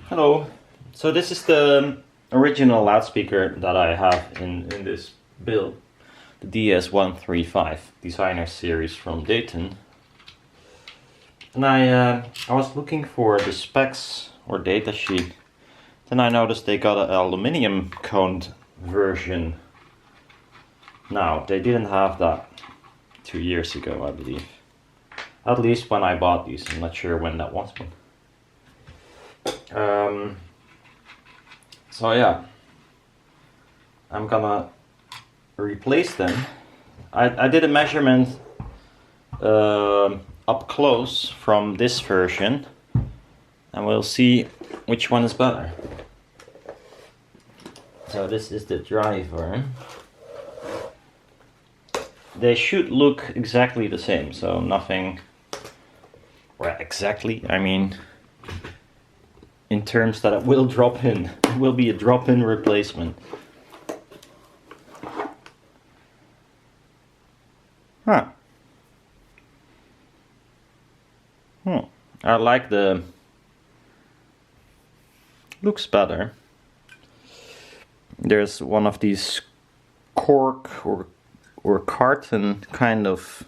Hello. So this is the original loudspeaker that I have in this build, the DS135 designer series from Dayton. And I was looking for the specs or data sheet. Then I noticed they got an aluminum coned version now. They didn't have that 2 years ago, I believe. At least when I bought these. I'm not sure when that was. So yeah, I'm gonna replace them. I did a measurement up close from this version, and we'll see which one is better. So this is the driver. They should look exactly the same, so nothing, well, exactly, I mean, in terms that it will drop in. It will be a drop-in replacement. Huh. I like the... looks better. There's one of these cork or carton kind of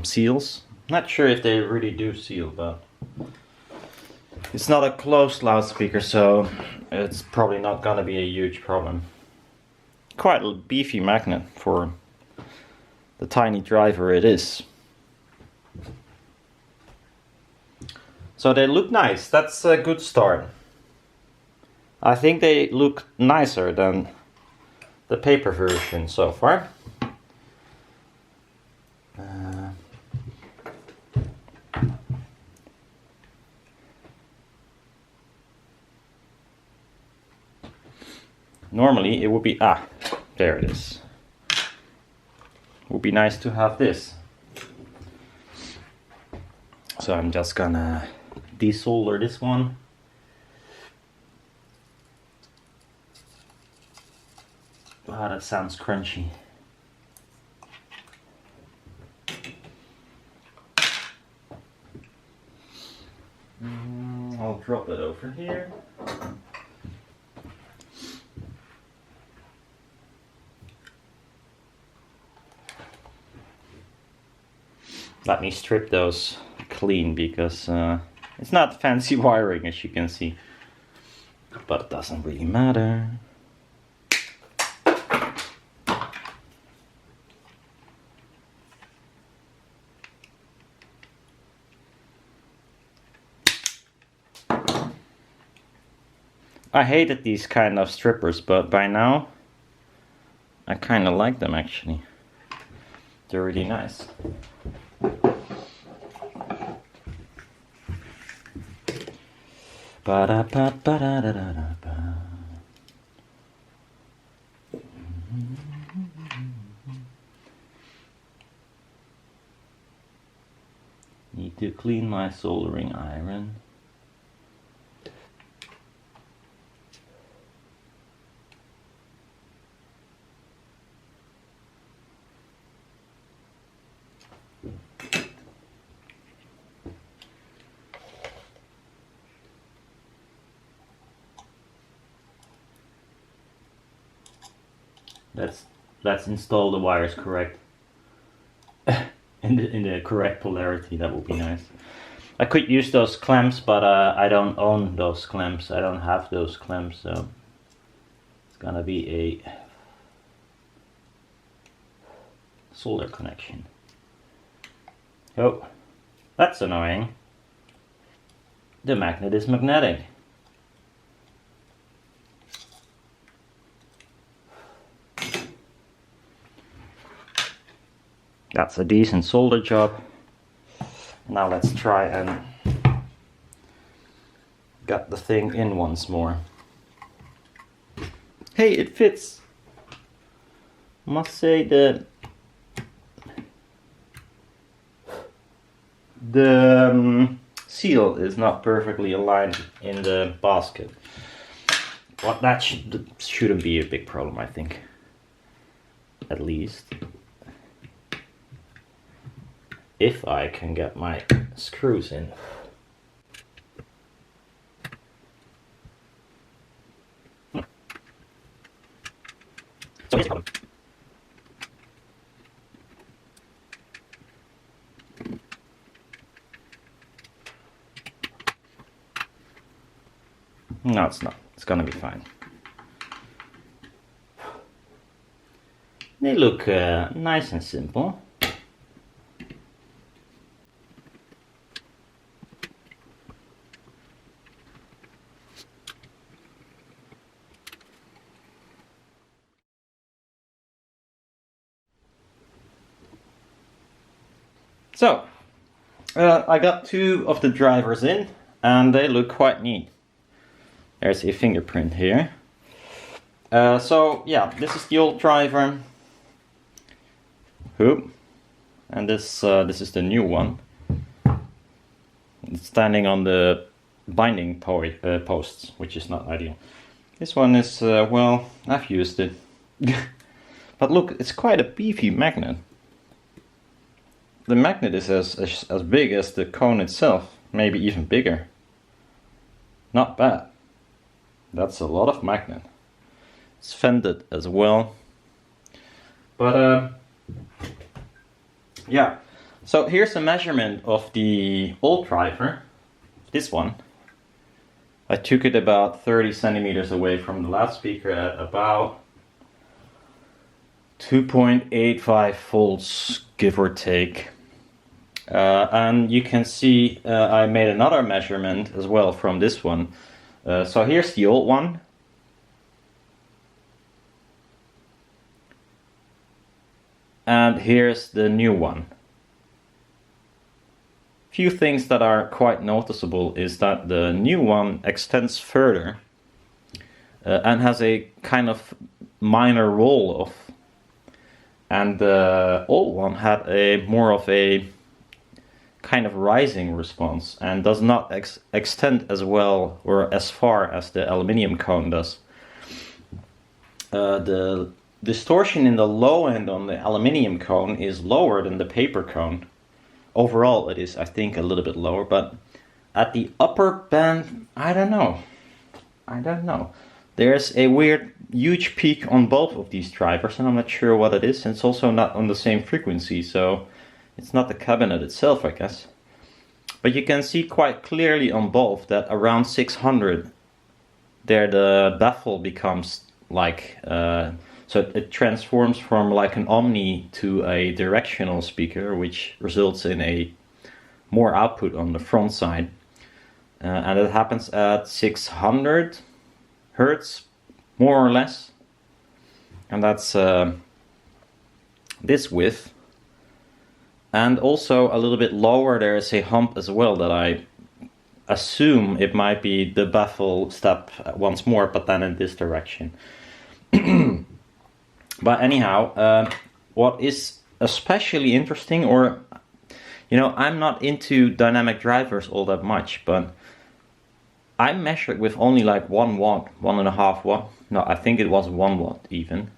seals. Not sure if they really do seal, but it's not a closed loudspeaker, so it's probably not gonna be a huge problem. Quite a beefy magnet for the tiny driver it is. So they look nice. That's a good start. I think they look nicer than the paper version so far. Normally it would be, there it is. Would be nice to have this. So I'm just gonna desolder this one. Wow, that sounds crunchy. I'll drop it over here. Let me strip those clean because it's not fancy wiring, as you can see, but it doesn't really matter. I hated these kind of strippers, but by now I kind of like them actually. They're really nice. Ba-da-ba-ba-da-da-da-ba. Need to clean my soldering iron. Let's install the wires correct in the correct polarity. That would be nice. I could use those clamps, but I don't own those clamps. I don't have those clamps, so it's gonna be a solder connection. Oh, that's annoying. The magnet is magnetic. That's a decent solder job. Now let's try and get the thing in once more. Hey, it fits. Must say the seal is not perfectly aligned in the basket. Well, that shouldn't be a big problem, I think. At least. If I can get my screws in. No, it's not. It's gonna be fine. They look nice and simple. So, I got two of the drivers in, and they look quite neat. There's a fingerprint here. So yeah, this is the old driver. And this is the new one. It's standing on the binding posts, which is not ideal. This one is, well, I've used it. But look, it's quite a beefy magnet. The magnet is as big as the cone itself, maybe even bigger. Not bad. That's a lot of magnet. It's fended as well. But yeah, so here's a measurement of the old driver, this one. I took it about 30 centimeters away from the loudspeaker at about 2.85 volts, give or take. And you can see I made another measurement as well from this one. So here's the old one. And here's the new one. Few things that are quite noticeable is that the new one extends further and has a kind of minor roll off. And the old one had a more of a kind of rising response and does not extend as well or as far as the aluminium cone does. The distortion in the low end on the aluminium cone is lower than the paper cone. Overall it is, I think, a little bit lower, but at the upper band, I don't know. There's a weird huge peak on both of these drivers, and I'm not sure what it is, and it's also not on the same frequency, so it's not the cabinet itself, I guess. But you can see quite clearly on both that around 600 there the baffle becomes like so it transforms from like an omni to a directional speaker, which results in a more output on the front side, and it happens at 600 hertz more or less, and that's this width. And also a little bit lower there is a hump as well that I assume it might be the baffle step once more, but then in this direction. But anyhow, what is especially interesting, or you know, I'm not into dynamic drivers all that much, but I measured with only like 1 watt, 1.5 watt. No, I think it was 1 watt even.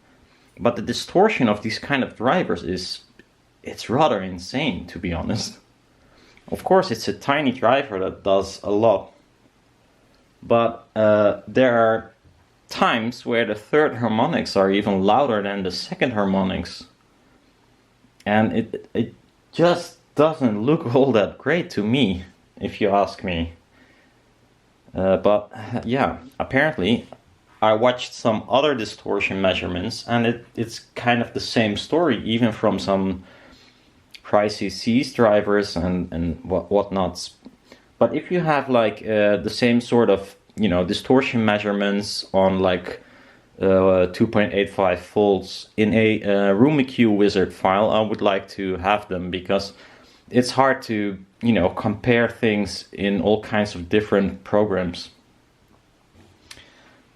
But the distortion of these kind of drivers it's rather insane, to be honest. Of course, it's a tiny driver that does a lot, but there are times where the third harmonics are even louder than the second harmonics, and it just doesn't look all that great to me, if you ask me. But yeah, apparently I watched some other distortion measurements, and it's kind of the same story, even from some pricey C's drivers and whatnots. But if you have like the same sort of, you know, distortion measurements on like 2.85 volts in a RoomEQ wizard file, I would like to have them, because it's hard to, you know, compare things in all kinds of different programs.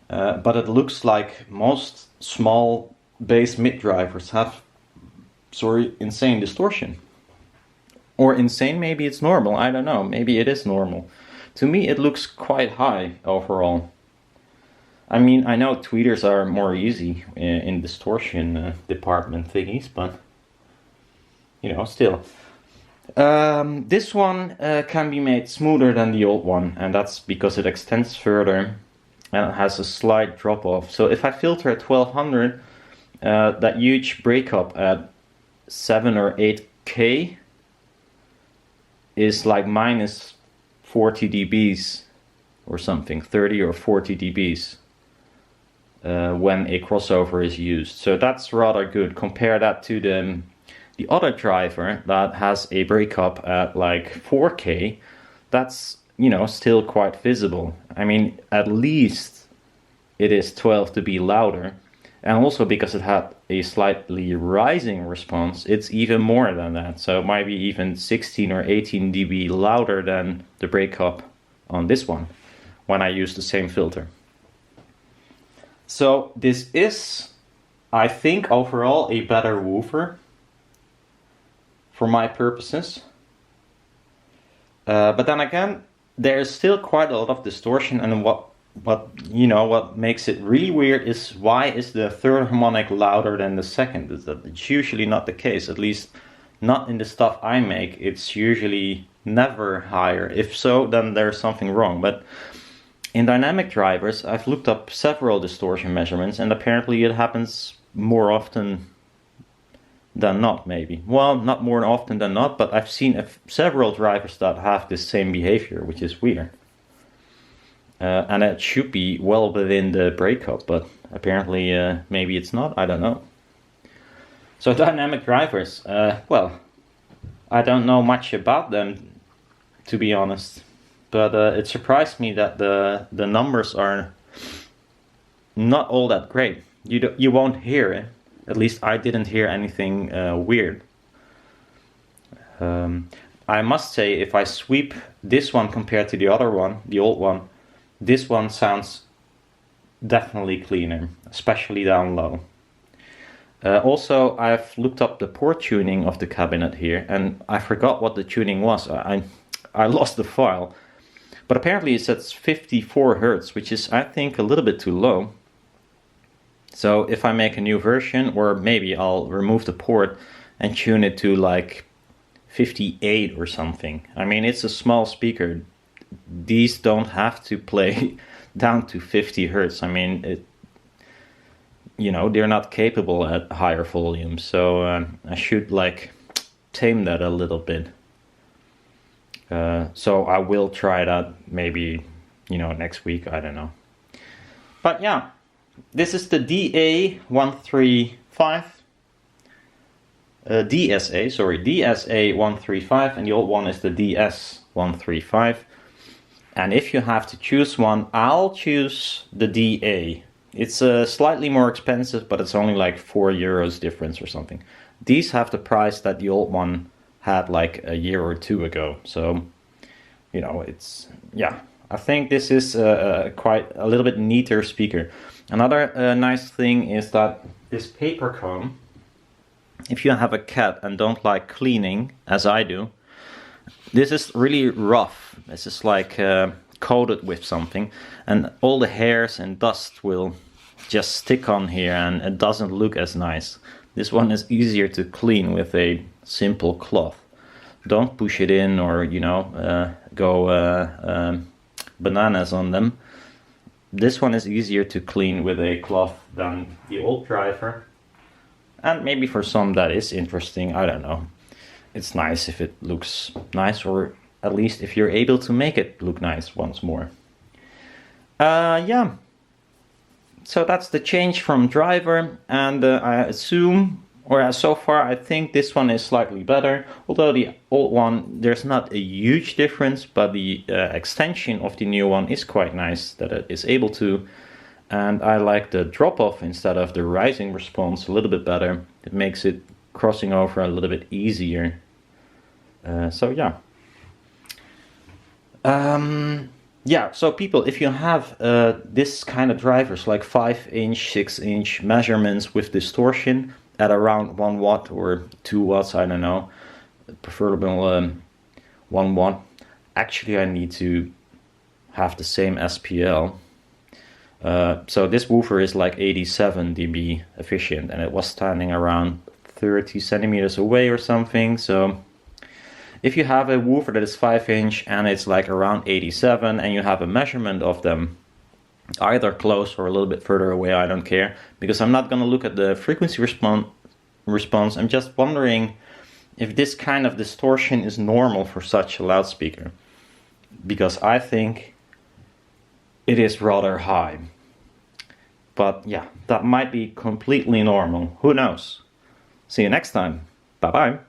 But it looks like most small bass mid drivers have insane distortion. Or insane, maybe it's normal, I don't know, maybe it is normal. To me it looks quite high overall. I mean, I know tweeters are more easy in distortion department thingies, but you know, still. This one can be made smoother than the old one, and that's because it extends further and it has a slight drop off. So if I filter at 1200, that huge breakup at 7 or 8K is like minus 40 dBs or something, 30 or 40 dBs when a crossover is used. So that's rather good. Compare that to the other driver that has a breakup at like 4K. That's, you know, still quite visible. I mean, at least it is 12 dB louder. And also because it had a slightly rising response, it's even more than that. So it might be even 16 or 18 dB louder than the breakup on this one when I use the same filter. So this is, I think, overall a better woofer for my purposes. But then again, there's still quite a lot of distortion, and what makes it really weird is why is the third harmonic louder than the second? It's usually not the case, at least not in the stuff I make. It's usually never higher. If so, then there's something wrong. But in dynamic drivers, I've looked up several distortion measurements, and apparently it happens more often than not, maybe. Well, not more often than not, but I've seen several drivers that have this same behavior, which is weird. And it should be well within the breakup, but apparently maybe it's not, I don't know. So dynamic drivers, well, I don't know much about them, to be honest. But it surprised me that the numbers are not all that great. You won't hear it. At least I didn't hear anything weird. I must say, if I sweep this one compared to the other one, the old one, this one sounds definitely cleaner, especially down low. Also, I've looked up the port tuning of the cabinet here, and I forgot what the tuning was. I lost the file. But apparently it says 54 Hertz, which is, I think, a little bit too low. So if I make a new version, or maybe I'll remove the port and tune it to like 58 or something. I mean, it's a small speaker. These don't have to play down to 50 Hertz. I mean, they're not capable at higher volumes. So I should like tame that a little bit. So I will try that maybe, next week, I don't know. But yeah, this is the DSA135, DSA135, and the old one is the DS135. And if you have to choose one, I'll choose the DA. It's slightly more expensive, but it's only like €4 difference or something. These have the price that the old one had like a year or two ago. So, it's, yeah, I think this is quite a little bit neater speaker. Another nice thing is that this paper cone, if you have a cat and don't like cleaning, as I do, this is really rough. This is like coated with something, and all the hairs and dust will just stick on here, and it doesn't look as nice. This one is easier to clean with a simple cloth. Don't push it in or, go bananas on them. This one is easier to clean with a cloth than the old driver. And maybe for some that is interesting, I don't know. It's nice if it looks nice, or at least if you're able to make it look nice once more. Yeah. So that's the change from driver, and I assume, or so far I think this one is slightly better. Although the old one, there's not a huge difference, but the extension of the new one is quite nice that it is able to. And I like the drop-off instead of the rising response a little bit better. It makes it crossing over a little bit easier. So yeah. Yeah, so people, if you have this kind of drivers, like 5-inch, 6-inch measurements with distortion at around 1 watt or 2 watts, I don't know, preferable 1 watt. Actually, I need to have the same SPL. So this woofer is like 87 dB efficient, and it was standing around 30 centimeters away or something. So if you have a woofer that is 5-inch and it's like around 87, and you have a measurement of them either close or a little bit further away, I don't care, because I'm not going to look at the frequency response. I'm just wondering if this kind of distortion is normal for such a loudspeaker, because I think it is rather high. But yeah, that might be completely normal. Who knows? See you next time. Bye bye.